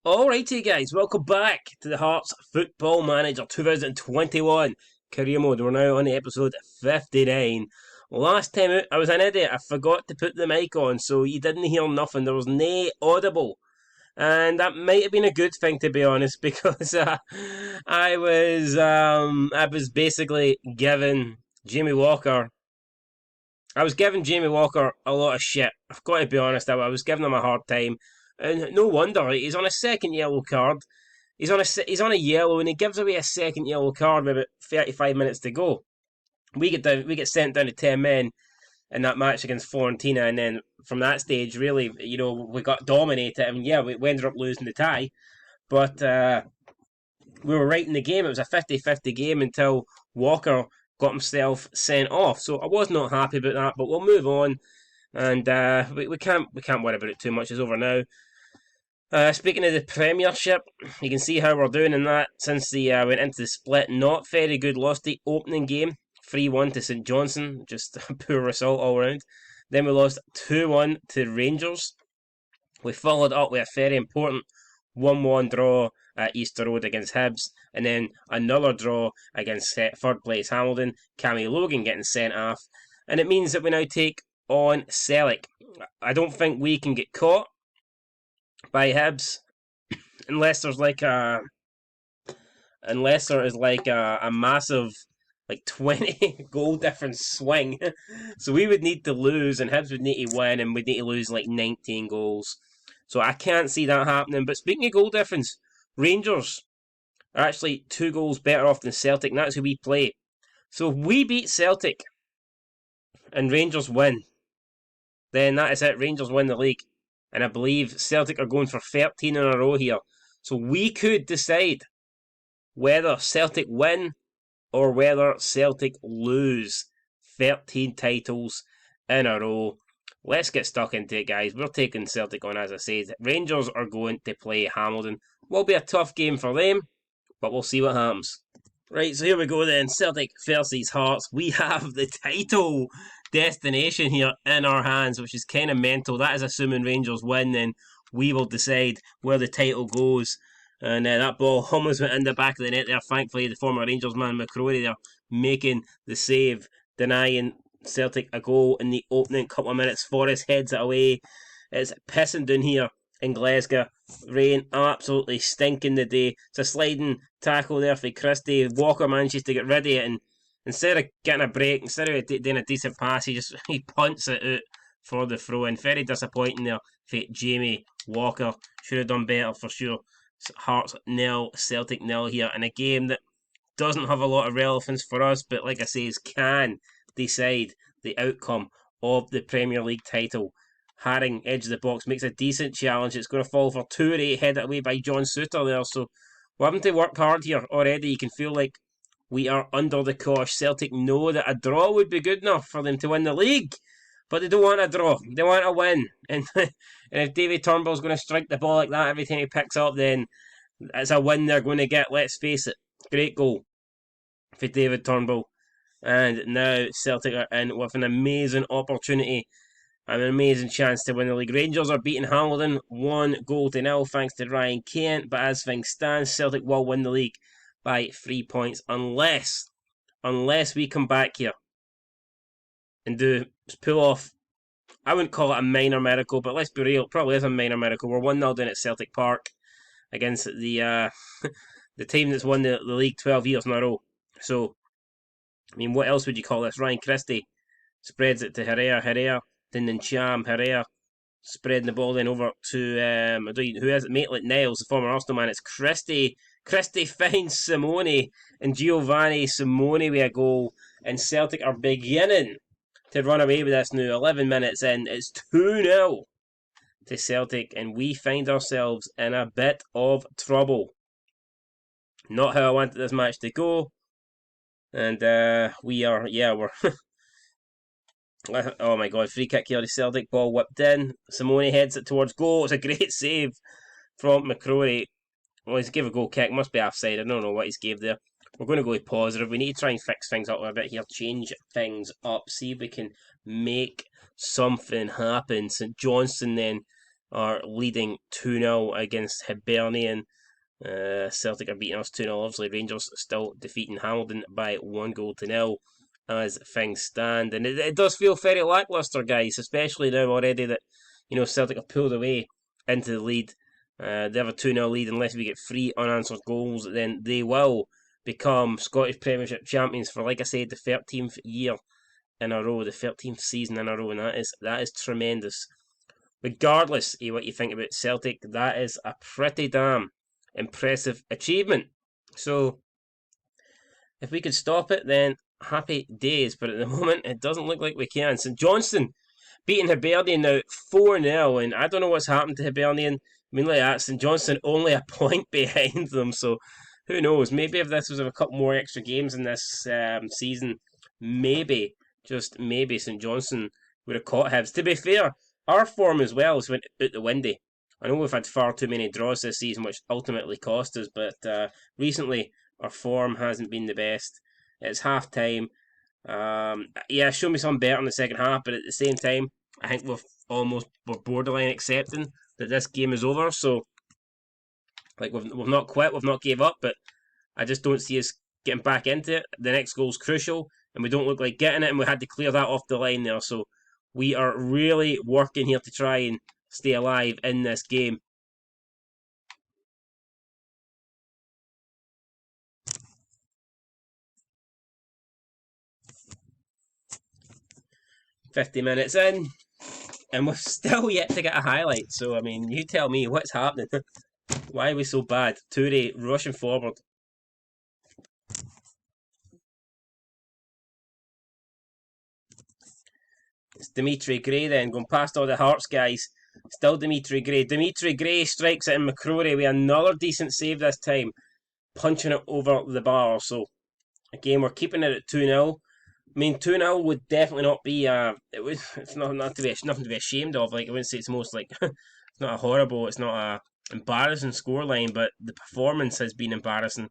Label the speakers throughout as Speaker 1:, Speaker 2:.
Speaker 1: Alrighty guys, welcome back to the Hearts Football Manager 2021 Career Mode. We're now on episode 59. Last time out I was an idiot, I forgot to put the mic on, so you didn't hear nothing, there was nae audible. And that might have been a good thing, to be honest, because I was basically giving Jamie Walker I was giving Jamie Walker a lot of shit. I've got to be honest, I was giving him a hard time. And no wonder, he's on a second yellow card. He's on a yellow and he gives away a second yellow card with about 35 minutes to go. We get sent down to 10 men in that match against Fiorentina, and then from that stage, really, we got dominated, and yeah, we ended up losing the tie. But we were right in the game. It was a 50-50 game until Walker got himself sent off. So I was not happy about that, but we'll move on. And we can't worry about it too much. It's over now. Speaking of the Premiership, you can see how we're doing in that since the went into the split. Not very good. Lost the opening game 3-1 to St Johnstone. Just a poor result all round. Then we lost 2-1 to Rangers. We followed up with a very important 1-1 draw at Easter Road against Hibs, and then another draw against third place Hamilton. Cammy Logan getting sent off, and it means that we now take on Celtic. I don't think we can get caught by Hibs unless there is like a massive 20 goal difference swing. So we would need to lose, and Hibs would need to win, and we'd need to lose 19 goals. So I can't see that happening. But speaking of goal difference, Rangers are actually 2 goals better off than Celtic, and that's who we play. So if we beat Celtic and Rangers win, then that is it. Rangers win the league. And I believe Celtic are going for 13 in a row here. So we could decide whether Celtic win or whether Celtic lose 13 titles in a row. Let's get stuck into it, guys. We're taking Celtic on, as I said. Rangers are going to play Hamilton. Will be a tough game for them, but we'll see what happens. Right, so here we go then. Celtic versus Hearts. We have the title destination here in our hands, which is kind of mental. That is assuming Rangers win, then we will decide where the title goes. And that ball almost went in the back of the net there. Thankfully, the former Rangers man, McCrory, there, making the save, denying Celtic a goal in the opening couple of minutes. Forrest heads it away. It's pissing down here in Glasgow. Rain absolutely stinking the day. It's a sliding tackle there for Christie. Walker manages to get rid of it, and instead of getting a break, instead of doing a decent pass, he punts it out for the throw in. Very disappointing there for Jamie Walker. Should have done better for sure. Hearts 0, Celtic 0 here in a game that doesn't have a lot of relevance for us, but like I say, can decide the outcome of the Premier League title. Haring, edge of the box, makes a decent challenge. It's going to fall for 2-8, headed away by John Suter there. So we're having to work hard here already. You can feel like we are under the cosh. Celtic know that a draw would be good enough for them to win the league, but they don't want a draw. They want a win. And if David Turnbull's going to strike the ball like that every time he picks up, then it's a win they're going to get. Let's face it. Great goal for David Turnbull. And now Celtic are in with an amazing opportunity, an amazing chance to win the league. Rangers are beating Hamilton 1-0 thanks to Ryan Kent, but as things stand, Celtic will win the league by 3 points unless we come back here and pull off, I wouldn't call it a minor miracle, but let's be real, it probably is a minor miracle. We're 1-0 down at Celtic Park against the the team that's won the league 12 years in a row. So, I mean, what else would you call this? Ryan Christie spreads it to Herrera, then Cham, Herrera spreading the ball then over to who is it? Maitland-Niles, the former Arsenal man. It's Christie. Christie finds Simone, and Giovanni Simone with a goal, and Celtic are beginning to run away with this now. 11 minutes in, it's 2-0 to Celtic, and we find ourselves in a bit of trouble. Not how I wanted this match to go. And we're oh my god, free kick here to Celtic, ball whipped in. Simone heads it towards goal. It's a great save from McCrory. Well, he's gave a goal kick, must be offside. I don't know what he's gave there. We're going to go with positive. We need to try and fix things up a bit here, change things up, see if we can make something happen. St Johnstone then are leading 2-0 against Hibernian. Celtic are beating us 2-0. Obviously, Rangers still defeating Hamilton by 1-0 as things stand. And it does feel very lacklustre, guys, especially now already that, Celtic have pulled away into the lead. They have a 2-0 lead. Unless we get 3 unanswered goals, then they will become Scottish Premiership champions for, like I said, the 13th year in a row, the 13th season in a row, and that is tremendous. Regardless of what you think about Celtic, that is a pretty damn impressive achievement. So, if we could stop it, then happy days. But at the moment, it doesn't look like we can. St Johnstone beating Hibernian now 4-0, and I don't know what's happened to Hibernian. I mean, like that, St Johnstone only a point behind them, so who knows? Maybe if this was a couple more extra games in this season, maybe, just maybe, St Johnstone would have caught Hibs. To be fair, our form as well has went out the windy. I know we've had far too many draws this season, which ultimately cost us, but recently our form hasn't been the best. It's half time. Yeah, show me some better in the second half, but at the same time, I think we're borderline accepting that this game is over. So, like we've not quit, we've not gave up, but I just don't see us getting back into it. The next goal's crucial, and we don't look like getting it, and we had to clear that off the line there. So we are really working here to try and stay alive in this game. "50 minutes in, and we've still yet to get a highlight. So, I mean, you tell me what's happening. Why are we so bad? Toure rushing forward. It's Dimitri Gray then, going past all the Hearts guys. Still Dimitri Gray. Dimitri Gray strikes it in McCrory with another decent save this time, punching it over the bar. So, again, we're keeping it at 2-0. I mean, 2-0 would definitely not be it's not to be nothing to be ashamed of. Like, I wouldn't say it's most like it's not a horrible, it's not a embarrassing scoreline, but the performance has been embarrassing.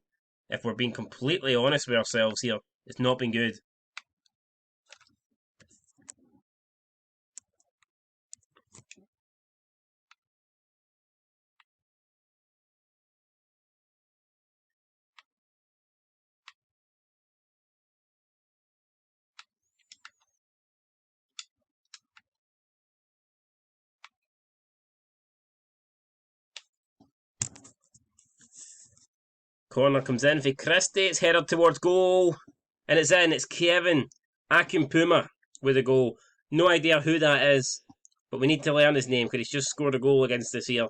Speaker 1: If we're being completely honest with ourselves here, it's not been good. Corner comes in for Christie. It's headed towards goal. And it's in. It's Kevin Akumpuma with a goal. No idea who that is, but we need to learn his name because he's just scored a goal against us here.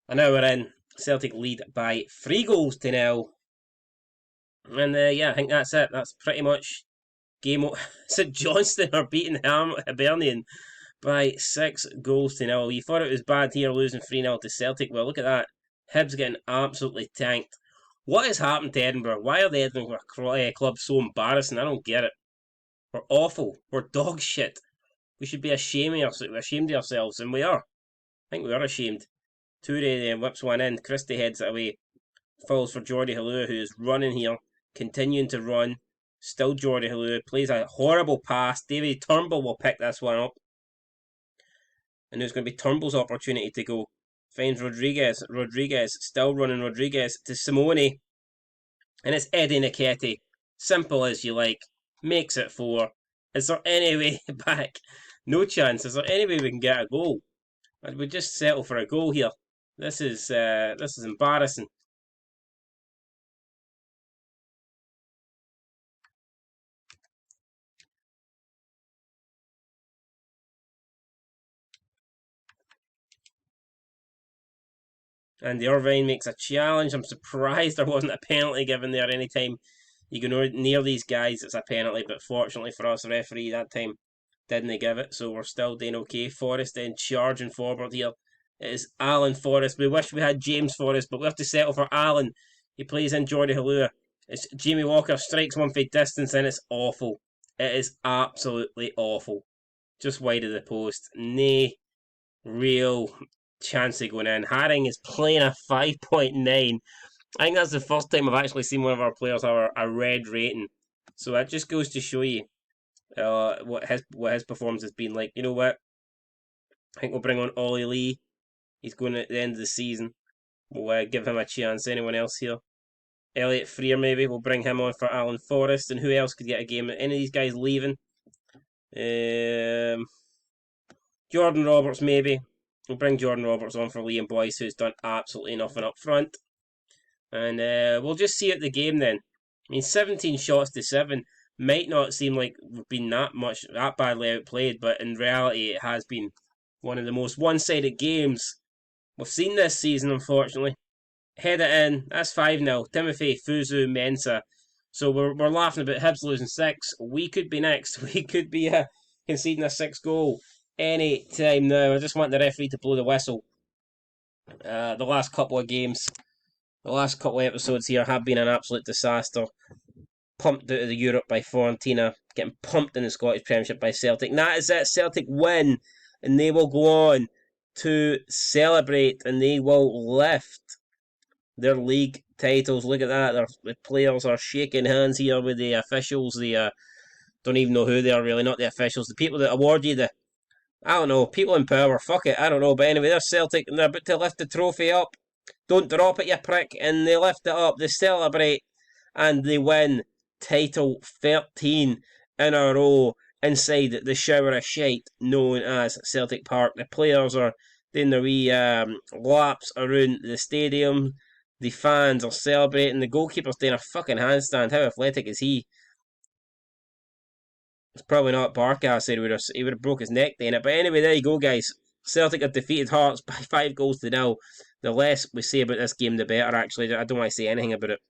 Speaker 1: And now we're in. Celtic lead by 3-0. And yeah, I think that's it. That's pretty much game over. St Johnstone are beating Hibernian by 6-0. You thought it was bad here losing 3-0 to Celtic. Well, look at that. Hibs getting absolutely tanked. What has happened to Edinburgh? Why are the Edinburgh club so embarrassing? I don't get it. We're awful. We're dog shit. We should be ashamed of ourselves, and we are. I think we are ashamed. Toure whips one in. Christie heads it away. Falls for Jordy Halua, who is running here, continuing to run. Still Jordy Halua plays a horrible pass. David Turnbull will pick this one up. And there's going to be Turnbull's opportunity to go. Finds Rodriguez. Rodriguez still running. Rodriguez to Simone. And it's Eddie Nketiah. Simple as you like. Makes it 4. Is there any way back? No chance. Is there any way we can get a goal? And we just settle for a goal here. This is embarrassing. Andy Irvine makes a challenge. I'm surprised there wasn't a penalty given there any time you go near these guys. It's a penalty, but fortunately for us, the referee that time didn't give it, so we're still doing okay. Forrest then charging forward here. It is Alan Forrest. We wish we had James Forrest, but we have to settle for Alan. He plays in Jordy Halua. It's Jamie Walker strikes one for distance, and it's awful. It is absolutely awful. Just wide of the post. Nay, real chance of going in. Haring is playing a 5.9. I think that's the first time I've actually seen one of our players have a red rating. So that just goes to show you what his performance has been like. You know what? I think we'll bring on Ollie Lee. He's going at the end of the season. We'll give him a chance. Anyone else here? Elliot Freer, maybe. We'll bring him on for Alan Forrest. And who else could get a game? Any of these guys leaving? Jordan Roberts, maybe. We'll bring Jordan Roberts on for Liam Boyce, who's done absolutely nothing up front. And we'll just see at the game then. I mean, 17 shots to 7 might not seem like we've been that badly outplayed, but in reality, it has been one of the most one-sided games we've seen this season, unfortunately. Head it in. That's 5-0. Timothy Fuzu Mensah. So we're laughing about Hibs losing 6. We could be next. We could be conceding a 6 goal any time now. I just want the referee to blow the whistle. The last couple of games, the last couple of episodes here have been an absolute disaster. Pumped out of the Europe by Fiorentina, getting pumped in the Scottish Premiership by Celtic. And that is it. Celtic win, and they will go on to celebrate, and they will lift their league titles. Look at that. The players are shaking hands here with the officials. The don't even know who they are really, not the officials. The people that award you the, I don't know, people in power. Fuck it, I don't know. But anyway, they're Celtic and they're about to lift the trophy up. Don't drop it, you prick. And they lift it up. They celebrate and they win title 13 in a row inside the shower of shite known as Celtic Park. The players are doing their wee laps around the stadium. The fans are celebrating. The goalkeeper's doing a fucking handstand. How athletic is he? It's probably not Barkas. He would have broke his neck doing it. But anyway, there you go, guys. Celtic have defeated Hearts by 5 goals to 0. The less we say about this game, the better, actually. I don't want to say anything about it.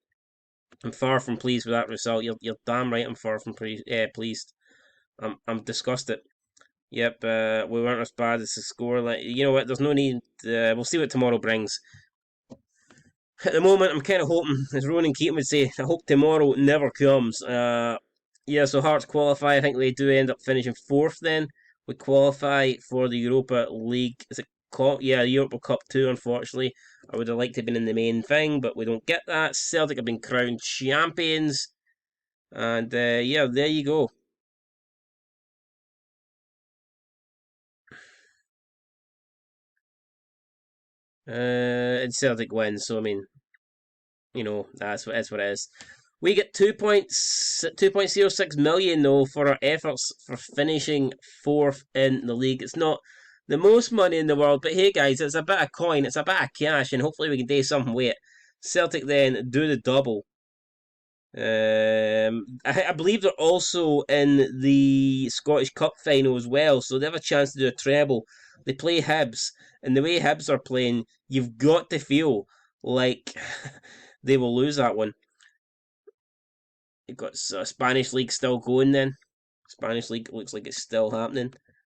Speaker 1: I'm far from pleased with that result. You're damn right I'm far from pleased. I'm disgusted. Yep, we weren't as bad as the score. Like, you know what, there's no need. We'll see what tomorrow brings. At the moment, I'm kind of hoping, as Ronan Keaton would say, I hope tomorrow never comes. Yeah, so Hearts qualify. I think they do end up finishing 4th then. We qualify for the Europa League. Is it called? Yeah, the Europa Cup 2, unfortunately. I would have liked to have been in the main thing, but we don't get that. Celtic have been crowned champions. And yeah, there you go. And Celtic wins, so I mean, you know, that's what it is. We get 2.06 million though for our efforts for finishing 4th in the league. It's not the most money in the world, but hey guys, it's a bit of coin, it's a bit of cash, and hopefully we can do something with it. Celtic then do the double. I believe they're also in the Scottish Cup final as well, so they have a chance to do a treble. They play Hibs, and the way Hibs are playing, you've got to feel like they will lose that one. You've got Spanish League still going then. Spanish League looks like it's still happening.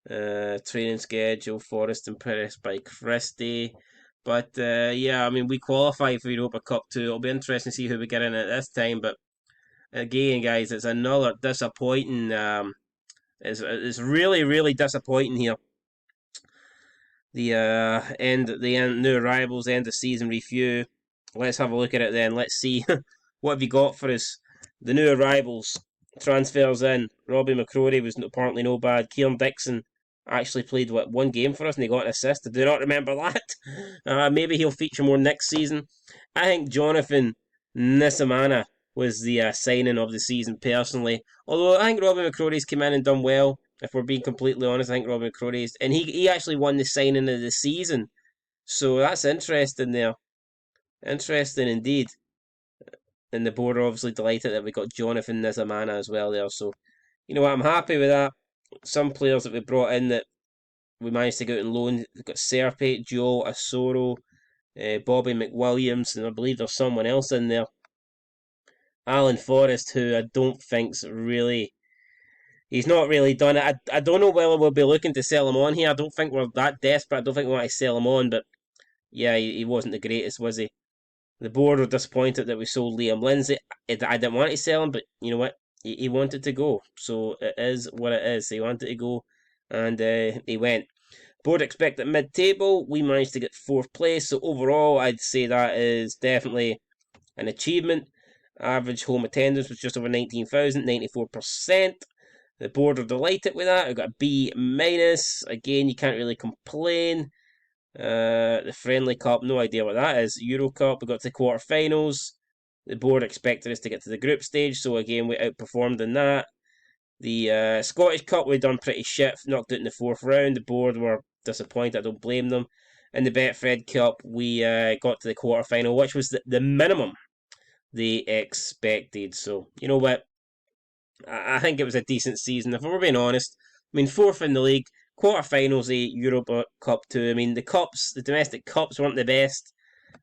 Speaker 1: Training schedule, Forest impressed by Christie. But yeah, I mean, we qualify for Europa Cup 2. It'll be interesting to see who we get in at this time, but again, guys, it's another disappointing. It's really, really disappointing here. The new arrivals, end of season review. Let's have a look at it then. Let's see what have you got for us. The new arrivals, transfers in. Robbie McCrory was apparently no bad. Kieran Dixon actually played one game for us and he got an assist. I do not remember that. Maybe he'll feature more next season. I think Jonathan Nissamana was the signing of the season personally. Although I think Robbie McCrory's come in and done well. If we're being completely honest, I think Robbie McCrory's, and he actually won the signing of the season. So that's interesting there. Interesting indeed. And the board are obviously delighted that we got Jonathan Nizamana as well there. So, you know what, I'm happy with that. Some players that we brought in that we managed to get out on loan. We've got Serpate, Joe, Asoro, Bobby McWilliams, and I believe there's someone else in there. Alan Forrest, who I don't think's really... He's not really done it. I don't know whether we'll be looking to sell him on here. I don't think we're that desperate. I don't think we want to sell him on, but yeah, he wasn't the greatest, was he? The board were disappointed that we sold Liam Lindsay. I didn't want to sell him, but you know what? He wanted to go, so it is what it is. He wanted to go, and he went. Board expected mid-table. We managed to get 4th place, so overall, I'd say that is definitely an achievement. Average home attendance was just over 19,000, 94%. The board are delighted with that. We've got a B-. Again, you can't really complain. The Friendly Cup, no idea what that is. Euro Cup, we got to the quarterfinals. The board expected us to get to the group stage, so again we outperformed in that. The Scottish Cup, we done pretty shit, knocked out in the fourth round. The board were disappointed, I don't blame them. In the Betfred Cup, we got to the quarterfinal, which was the minimum they expected. So, you know what? I think it was a decent season, if we're being honest. I mean, fourth in the league, quarterfinals, the Europa Cup too. I mean, the domestic cups weren't the best.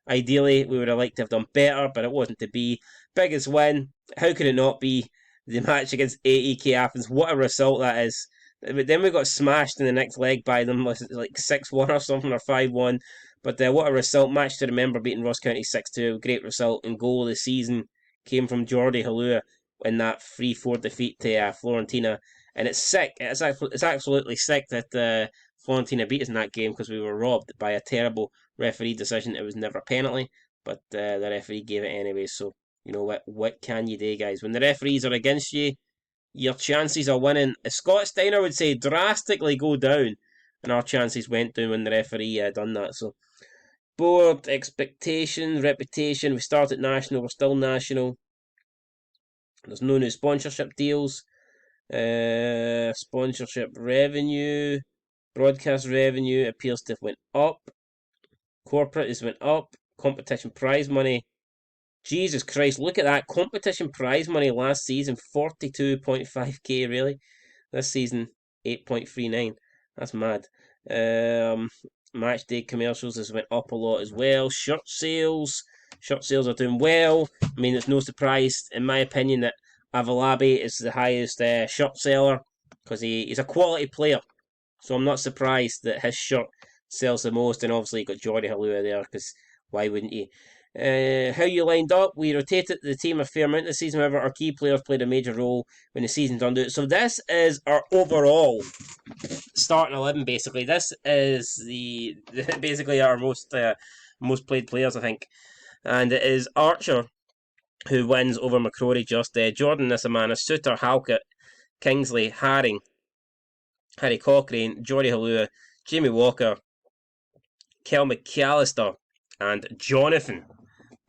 Speaker 1: Ideally, we would have liked to have done better, but it wasn't to be. Biggest win, how could it not be? The match against AEK Athens, what a result that is. But then we got smashed in the next leg by them, like 6-1 or something, or 5-1. But what a result. Match to remember, beating Ross County 6-2. Great result. And goal of the season came from Jordi Halua in that 3-4 defeat to Florentina. And it's sick. It's absolutely sick that Florentina beat us in that game because we were robbed by a terrible referee decision. It was never a penalty, but the referee gave it anyway. So, you know what can you do, guys? When the referees are against you, your chances of winning, Scott Steiner would say, drastically go down. And our chances went down when the referee done that. So, board, expectations, reputation. We started national, we're still national. There's no new sponsorship deals. Sponsorship revenue, broadcast revenue appears to have went up. Corporate has went up. Competition prize money. Jesus Christ, look at that. Competition prize money last season, 42.5k, really. This season, 8.39. That's mad. Match day commercials has went up a lot as well. Shirt sales are doing well. I mean, it's no surprise, in my opinion, that Avalabi is the highest shirt seller because he's a quality player. So I'm not surprised that his shirt sells the most, and obviously you got Jordi Halua there because why wouldn't you? How you lined up? We rotated the team a fair amount this season. However, our key players played a major role when the season turned out. So this is our overall starting 11. Basically, this is the basically our most played players, I think, and it is Archer who wins over McCrory. Just Jordan Nissamana, Suter, Halkett, Kingsley, Harry Cochrane, Jordi Halua, Jamie Walker, Kel McAllister, and Jonathan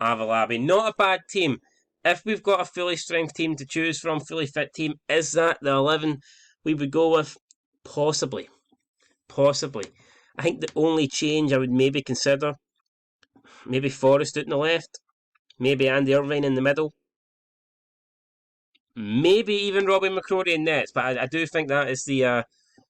Speaker 1: Avalabi. Not a bad team. If we've got a fully strength team to choose from, fully fit team, is that the 11 we would go with? Possibly. I think the only change I would maybe consider, maybe Forrest out in the left, maybe Andy Irvine in the middle, maybe even Robbie McCrory in nets, but I do think that is the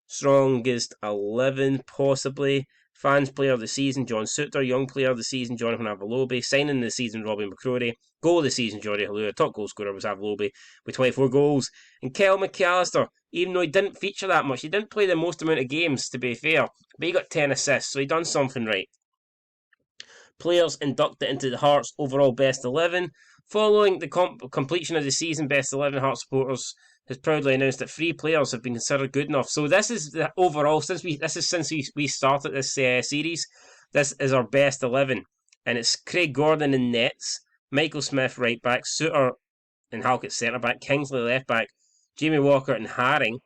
Speaker 1: strongest 11, possibly. Fans player of the season, John Suter. Young player of the season, Jonathan Avalobi. Signing of the season, Robbie McCrory. Goal of the season, Jordi Halua. Top goal scorer was Avalobi with 24 goals. And Kel McAllister, even though he didn't feature that much, he didn't play the most amount of games, to be fair, but he got 10 assists, so he done something right. Players inducted into the Hearts overall best 11. Following the completion of the season, best 11 Hearts supporters has proudly announced that 3 players have been considered good enough. So this is the overall, since we started this series, this is our best 11. And it's Craig Gordon in nets, Michael Smith right back, Suter and Halkett centre back, Kingsley left back, Jamie Walker and Haring,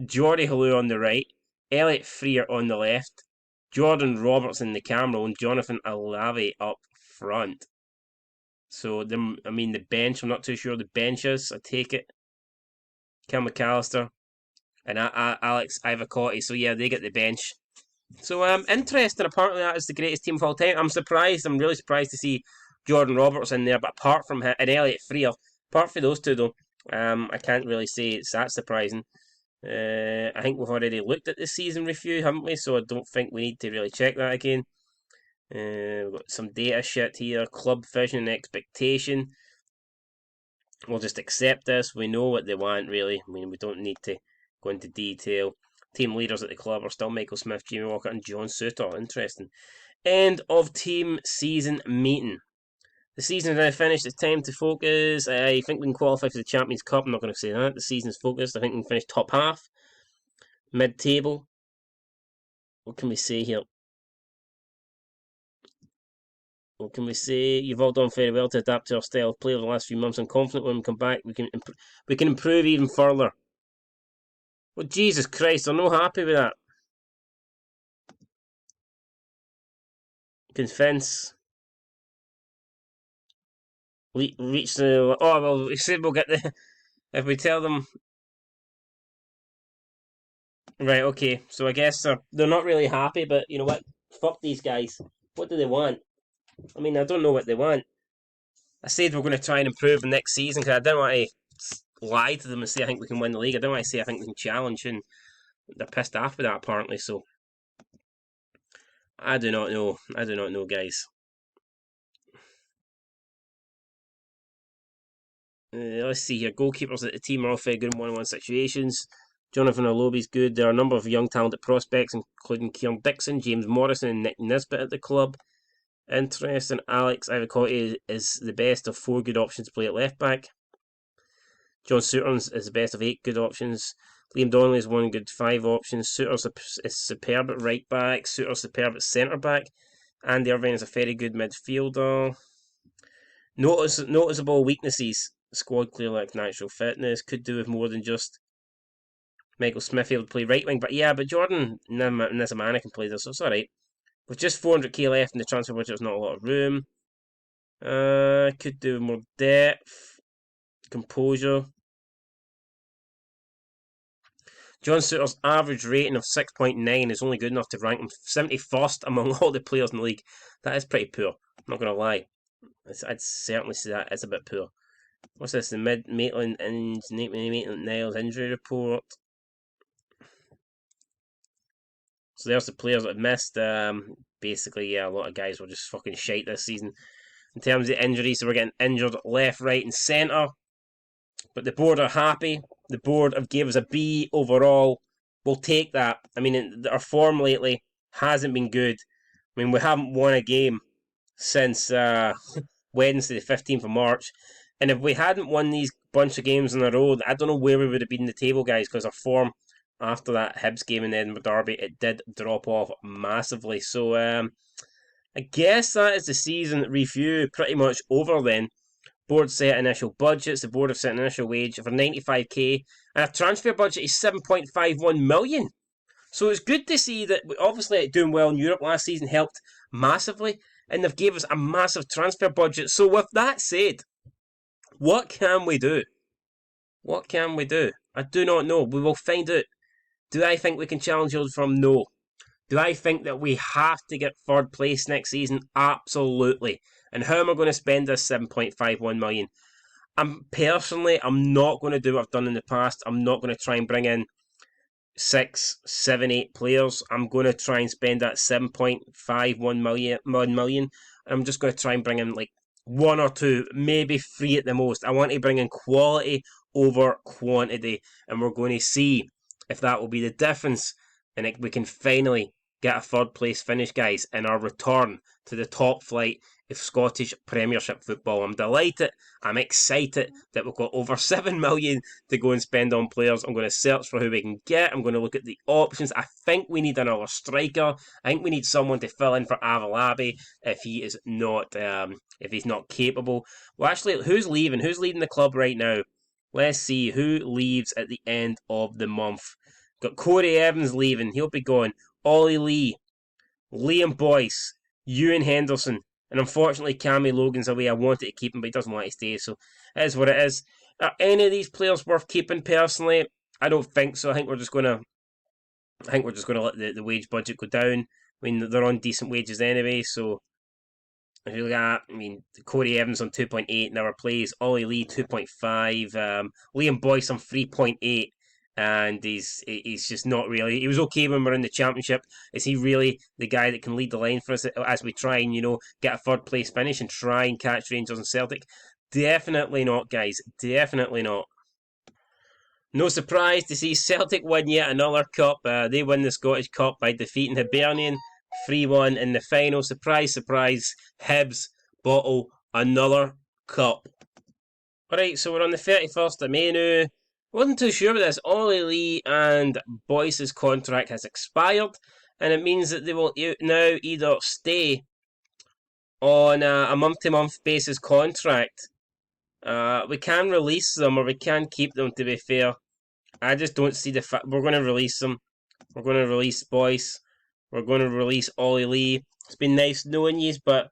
Speaker 1: Jordi Halua on the right, Elliot Freer on the left, Jordan Roberts in the camera, and Jonathan Alavi up front. So, the bench, I'm not too sure the bench is. I take it. Kel McAllister and Alex Ivacotti. So, yeah, they get the bench. So, interesting. Apparently, that is the greatest team of all time. I'm really surprised to see Jordan Roberts in there. But apart from him, and Elliot Freer, apart from those two, though, I can't really say it's that surprising. I think we've already looked at the season review, haven't we? So I don't think we need to really check that again. We've got some data shit here. Club vision and expectation. We'll just accept this. We know what they want, really. I mean, we don't need to go into detail. Team leaders at the club are still Michael Smith, Jamie Walker, and John Suter. Interesting. End of team season meeting. The season is now finished. It's time to focus. I think we can qualify for the Champions Cup. I'm not going to say that. The season's focused. I think we can finish top half. Mid-table. What can we say here? What can we say? You've all done very well to adapt to our style of play over the last few months. I'm confident when we come back, we can improve even further. Well, Jesus Christ, I'm not happy with that. convince. Reach the. Oh, well, we said we'll get the. If we tell them. Right, okay. So I guess they're not really happy, but you know what? Fuck these guys. What do they want? I mean, I don't know what they want. I said we're going to try and improve next season because I didn't want to lie to them and say I think we can win the league. I didn't want to say I think we can challenge, and they're pissed off with that apparently. So I do not know. I do not know, guys. Let's see here. Goalkeepers at the team are all very good in one-on-one situations. Jonathan Olobi's good. There are a number of young talented prospects, including Kieran Dixon, James Morrison, and Nick Nisbet at the club. Interesting. Alex Ivacotti is the best of 4 good options to play at left back. John Souters is the best of 8 good options. Liam Donnelly is 1 good 5 options. Souters is superb at right back. Souters superb at centre back. Andy Irvine is a very good midfielder. Noticeable weaknesses. Squad clearly lacks natural fitness. Could do with more than just Michael Smith able to play right wing. But yeah, but Jordan Nizamani can play this, so it's alright. With just 400k left in the transfer budget, there's not a lot of room. Could do with more depth. Composure. John Souters' average rating of 6.9 is only good enough to rank him 71st among all the players in the league. That is pretty poor. I'm not going to lie. I'd certainly say that is a bit poor. What's this? The Maitland Niles injury report. So there's the players that have missed. Basically, yeah, a lot of guys were just fucking shite this season. In terms of injuries, so we're getting injured left, right, and centre. But the board are happy. The board have gave us a B overall. We'll take that. I mean, our form lately hasn't been good. I mean, we haven't won a game since Wednesday, the 15th of March. And if we hadn't won these bunch of games in a row, I don't know where we would have been in the table, guys, because our form after that Hibs game in Edinburgh Derby, it did drop off massively. So I guess that is the season review pretty much over then. Board set initial budgets. The board have set an initial wage for 95k, and a transfer budget is 7.51 million. So it's good to see that obviously doing well in Europe last season helped massively, and they've gave us a massive transfer budget. So with that said, what can we do? What can we do? I do not know. We will find out. Do I think we can challenge Old Firm? No. Do I think that we have to get 3rd place next season? Absolutely. And how am I going to spend this 7.51 million? I'm not going to do what I've done in the past. I'm not going to try and bring in 6, 7, 8 players. I'm going to try and spend that 7.51 million. I'm just going to try and bring in like 1 or 2, maybe 3 at the most. I want to bring in quality over quantity, and we're going to see if that will be the difference, and we can finally get a 3rd place finish, guys, in our return to the top flight of Scottish Premiership football. I'm delighted. I'm excited that we've got over 7 million to go and spend on players. I'm going to search for who we can get. I'm going to look at the options. I think we need another striker. I think we need someone to fill in for Avalabi if he is not, if he's not capable. Well, actually, who's leaving? Who's leaving the club right now? Let's see who leaves at the end of the month. Got Corey Evans leaving. He'll be gone. Ollie Lee, Liam Boyce, Ewan Henderson, and unfortunately Cammy Logan's away. I wanted to keep him, but he doesn't want to stay, so it is what it is. Are any of these players worth keeping personally? I don't think so. I think we're just gonna let the wage budget go down. I mean, they're on decent wages anyway, so if you look at, I mean, Corey Evans on 2.8 an hour plays, Ollie Lee 2.5, Liam Boyce on 3.8. And he's just not really. He was okay when we're in the Championship. Is he really the guy that can lead the line for us as we try and, get a 3rd place finish and try and catch Rangers and Celtic? Definitely not, guys. Definitely not. No surprise to see Celtic win yet another cup. They win the Scottish Cup by defeating Hibernian 3-1 in the final. Surprise, surprise. Hibs bottle another cup. Alright, so we're on the 31st of May now. Wasn't too sure about this. Ollie Lee and Boyce's contract has expired, and it means that they will now either stay on a month-to-month basis contract. We can release them or we can keep them, to be fair. I just don't see we're going to release them. We're going to release Boyce. We're going to release Ollie Lee. It's been nice knowing you, but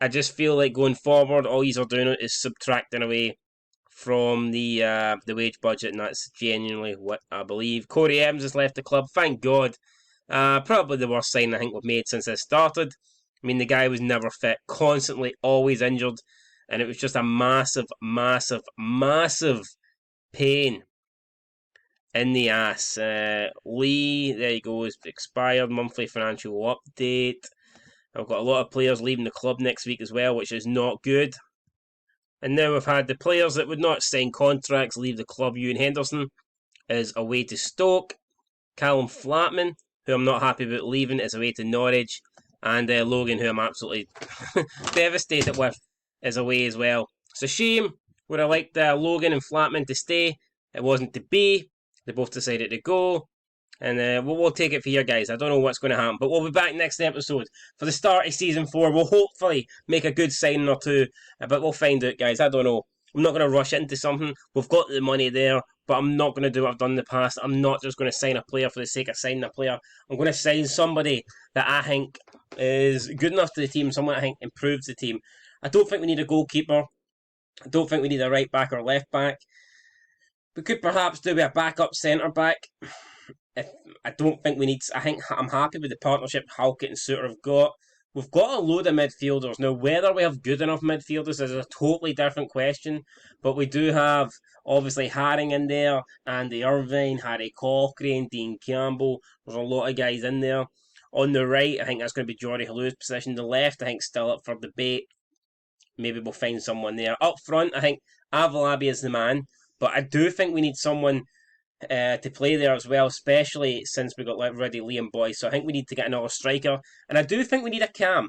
Speaker 1: I just feel like going forward, all you are doing is subtracting away from the wage budget, and that's genuinely what I believe. Corey Evans has left the club, thank God. Probably the worst sign I think we've made since this started. I mean, the guy was never fit, constantly always injured, and it was just a massive, massive, massive pain in the ass. Lee, there you go, is expired monthly financial update. I've got a lot of players leaving the club next week as well, which is not good. And now we've had the players that would not sign contracts leave the club. Ewan Henderson is away to Stoke. Callum Flatman, who I'm not happy about leaving, is away to Norwich. And Logan, who I'm absolutely devastated with, is away as well. It's a shame. Would have liked Logan and Flatman to stay. It wasn't to be. They both decided to go. And we'll take it for you guys. I don't know what's going to happen. But we'll be back next episode for the start of Season 4. We'll hopefully make a good signing or two. But we'll find out, guys. I don't know. I'm not going to rush into something. We've got the money there. But I'm not going to do what I've done in the past. I'm not just going to sign a player for the sake of signing a player. I'm going to sign somebody that I think is good enough to the team. Someone I think improves the team. I don't think we need a goalkeeper. I don't think we need a right back or left back. We could perhaps do a backup centre back. I don't think we need. I think I'm happy with the partnership Halkett and Suter have got. We've got a load of midfielders now. Whether we have good enough midfielders is a totally different question. But we do have obviously Haring in there, Andy Irvine, Harry Cochrane, Dean Campbell. There's a lot of guys in there. On the right, I think that's going to be Jordy Hallou's position. The left, I think, still up for debate. Maybe we'll find someone there. Up front, I think Avalabi is the man. But I do think we need someone to play there as well, especially since we got already Liam Boyce. So I think we need to get another striker. And I do think we need a cam.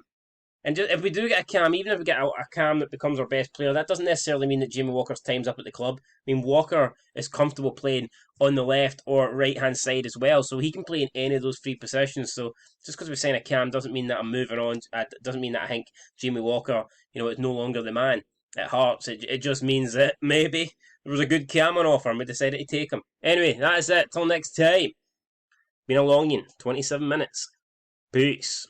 Speaker 1: And if we do get a cam, even if we get a cam that becomes our best player, that doesn't necessarily mean that Jamie Walker's time's up at the club. I mean, Walker is comfortable playing on the left or right-hand side as well, so he can play in any of those three positions. So just because we sign a cam doesn't mean that I'm moving on. Doesn't mean that I think Jamie Walker, is no longer the man at Hearts. It just means that maybe there was a good cam on offer and we decided to take him. Anyway, that is it. Till next time. Been a long one, 27 minutes. Peace.